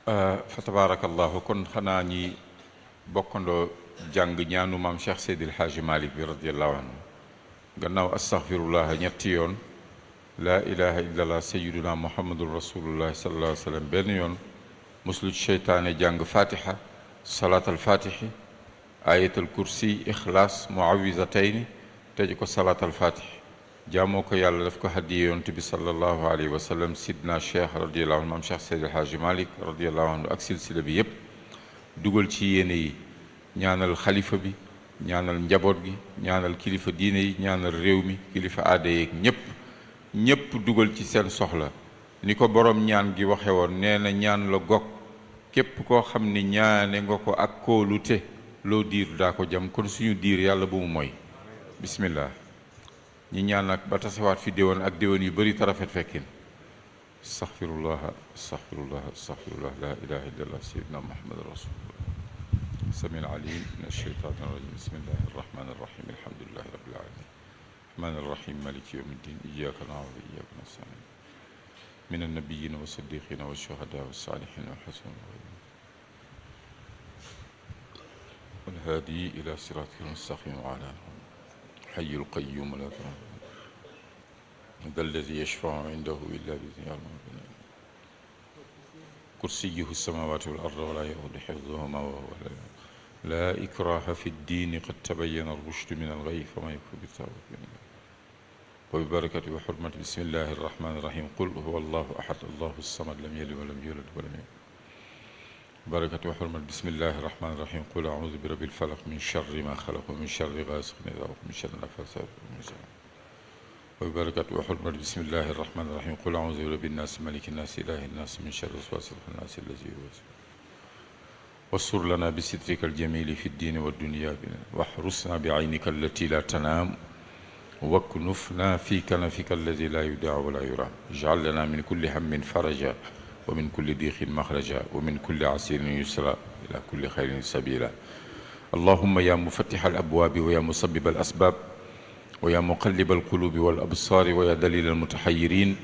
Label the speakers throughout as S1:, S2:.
S1: fa tabarakallahu kon xanaa ñi bokkandoo jàng ñaanu maam Cheikh Seydil Hadji Malick bi radiallahu anhu gannaaw astaghfirullah ñetti yoon laa ilaha illallah sayyiduna muhammadun rasulullah sallallahu alayhi wa sallam benn yoon muslu ci seytaane jàng fatiha salaat al fatihi ayatul kursi ixlaas muawizatayni tëj ko salaat al fatihi jaamoo ko yàlla daf ko haddiye yonent bi sallallahu alayhi wa sallam sidna cheikh radiallahu anhu maam Cheikh Seydil Hadji Malick radiallahu anhu ak silsila bi yépp dugal ci yéene yi ñaanal xalifa bi ñaanal njaboot gi ñaanal kilifa diine yi ñaanal réew mi kilifa aada yeeg ñépp dugal ci seen soxla ni ko borom ñaan gi waxe woon nee na ñaan la gog képp koo xam ni ñaane nga ko ak kóolute loo diir daa ko jam kon suñu diir yàlla bu mu mooy bismillah ñi ñaan nag ba tasawaat fi déwén ak déwén yu bëri tarafet fekkin astaghfirullah astaghfirullah astaghfirullah la ilaha illallah sayyidina muhammad rasulullah السميع العليم من الشيطان الرجيم بسم الله الرحمن الرحيم الحمد لله رب العالمين الرحمن الرحيم مالك يوم الدين إياك نعبد وإياك نستعين من النبيين والصديقين والشهداء والصالحين وحسن أولئك والهادي إلى صراطك المستقيم وعلى حي القيوم لا تموت ذا الذي يشفع عنده إلا بإذنه كرسيه السماوات والأرض ولا يؤوده حفظهما وهو لا إكراه في الدين قد تبين الرشد من الغي فما يكفر بالطاغوت وببركة وحرمة بسم الله الرحمن الرحيم قل هو الله أحد الله الصمد لم يلد ولم يولد ولم يولد بركة وحرمة بسم الله الرحمن الرحيم قل أعوذ برب الفلق من شر ما خلق ومن شر غاسق إذا وقب من شر النفاثات من شر وبركة وحرمة بسم الله الرحمن الرحيم قل أعوذ برب الناس ملك الناس إله الناس من شر وسواس الناس الذي يوسوس واستر لنا بسترك الجميل في الدين والدنيا بنا واحرسنا بعينك التي لا تنام واكنفنا في كنفك الذي لا يداع ولا يرام اجعل لنا من كل هم فرجا ومن كل ضيق مخرجا ومن كل عسير يسرا إلى كل خير سبيلا اللهم يا مفتح الأبواب ويا مسبب الأسباب ويا مقلب القلوب والأبصار ويا دليل المتحيرين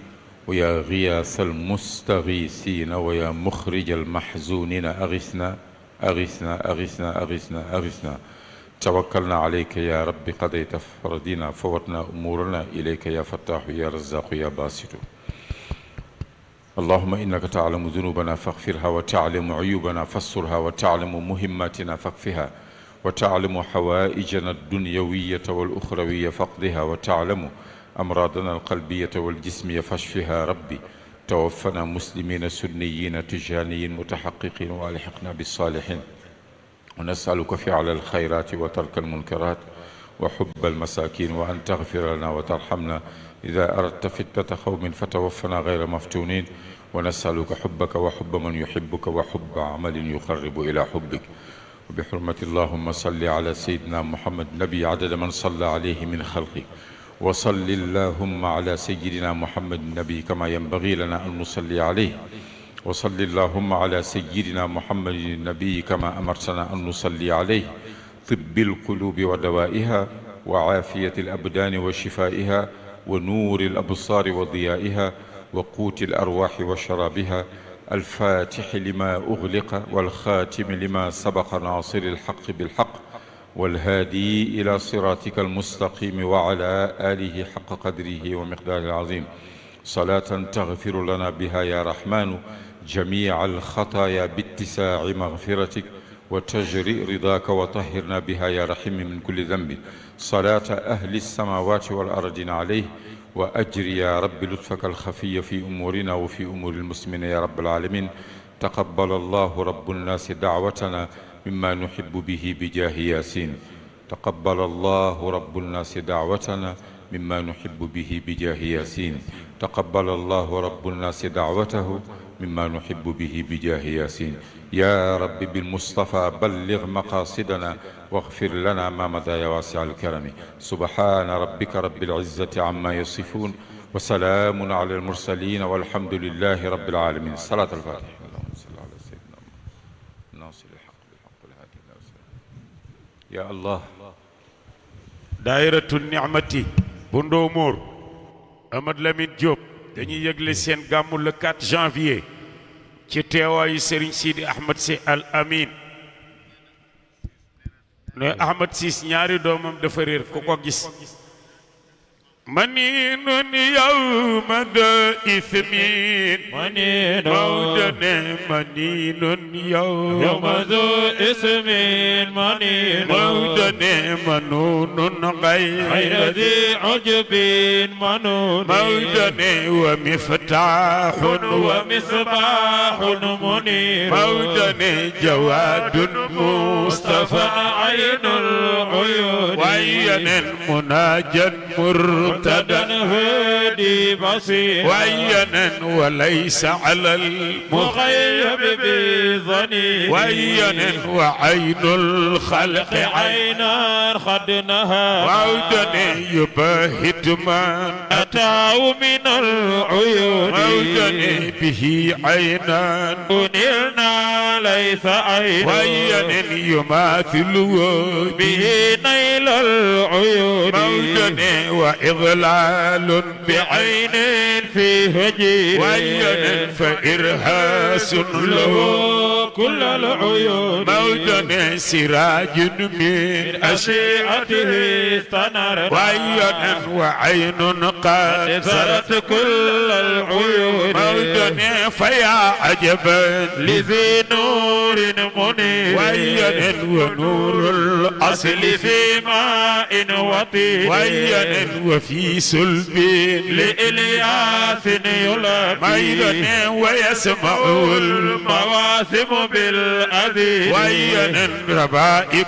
S1: ويا غياث المستغيثين ويا مخرج المحزونين أغثنا أغثنا أغثنا أغثنا أغثنا توكلنا عليك يا رب قضيت فرضنا فوتنا أمورنا إليك يا فتاح يا رزاق يا باسط اللهم إنك تعلم ذنوبنا فاغفرها وتعلم عيوبنا فاسترها وتعلم مهماتنا فاكفها وتعلم حوائجنا الدنيوية والأخروية فاقضها وتعلم أمراضنا القلبية والجسمية فاشفها ربي توفنا مسلمين سنيين تجانيين متحققين والحقنا بالصالحين ونسألك فعل الخيرات وترك المنكرات وحب المساكين وأن تغفر لنا وترحمنا إذا أردت فتنة قوم فتوفنا غير مفتونين ونسألك حبك وحب من يحبك وحب عمل يقرب إلى حبك وبحرمة اللهم صل على سيدنا محمد نبي عدد من صلى عليه من خلقك وصل اللهم على سيدنا محمد النبي كما ينبغي لنا أن نصلي عليه وصل اللهم على سيدنا محمد النبي كما أمرتنا أن نصلي عليه طب القلوب ودوائها وعافية الأبدان وشفائها ونور الأبصار وضيائها وقوت الأرواح وشرابها الفاتح لما أغلق والخاتم لما سبق ناصر الحق بالحق والهادي إلى صراطك المستقيم وعلى آله حق قدره ومقداره العظيم صلاة تغفر لنا بها يا رحمن جميع الخطايا باتساع مغفرتك وتجري رضاك وطهرنا بها يا رحيم من كل ذنب صلاة أهل السماوات والأرض عليه وأجري يا رب لطفك الخفي في أمورنا وفي أمور المسلمين يا رب العالمين تقبل الله رب الناس دعوتنا مما نحب به بجاه ياسين تقبل الله رب الناس دعوتنا مما نحب به بجاه ياسين تقبل الله رب الناس دعوته مما نحب به بجاه ياسين يا رب بالمصطفى بلغ مقاصدنا واغفر لنا ما مضى يا واسع الكرم سبحان ربك رب العزة عما يصفون وسلام على المرسلين والحمد لله رب العالمين صلاة الفاتحة اللهم صل على سيدنا محمد الناصر الحق بالحق والهادي إلى صراطك يا الله
S2: دائرة النعمة Bundo Mor Amad Lamine Diop dañuy yëgle seen gàmmu le 4 janvier ci teewaayu Serigne Sidi Ahmed Sy Al Amin ne Ahmed Ciss ñaari doomam dafa réer ku ko gis منين يوم ذا إثمين
S3: منين
S2: موجنا منين يوم
S3: ذو إثمين منين
S2: موجنا منون
S3: غير ذي عجب منون
S2: موجنا ومفتاح
S3: ومصباح منير
S2: موجنا جواد
S3: مصطفى عين العيون
S2: وعين مناجا مرتدى
S3: هادي بصير
S2: وعينا وليس على
S3: المغيب بظني
S2: وعينا وعين الخلق
S3: عينا خدنها
S2: وعودنا يباهت من
S3: أتاه من العيون
S2: وعودنا به عينا
S3: أنلنا ليس عين
S2: وعينا يماثل
S3: به نيل العيون
S2: موجنا وإضلال
S3: بعين فيه جير
S2: وعينا فإرهاس له
S3: كل العيون
S2: موجنا سراج من
S3: أشيعته استنارت
S2: وعينا وعين قد
S3: سرت كل العيون
S2: موجنا فيا عجبا
S3: لذي نور منير
S2: وعينا ونور الأصل
S3: في ماء وطين
S2: وعينا وفي سلب
S3: لإلياس يلبي
S2: ميدنا ويسمع
S3: المواثم بالأذي
S2: وعينا ربائك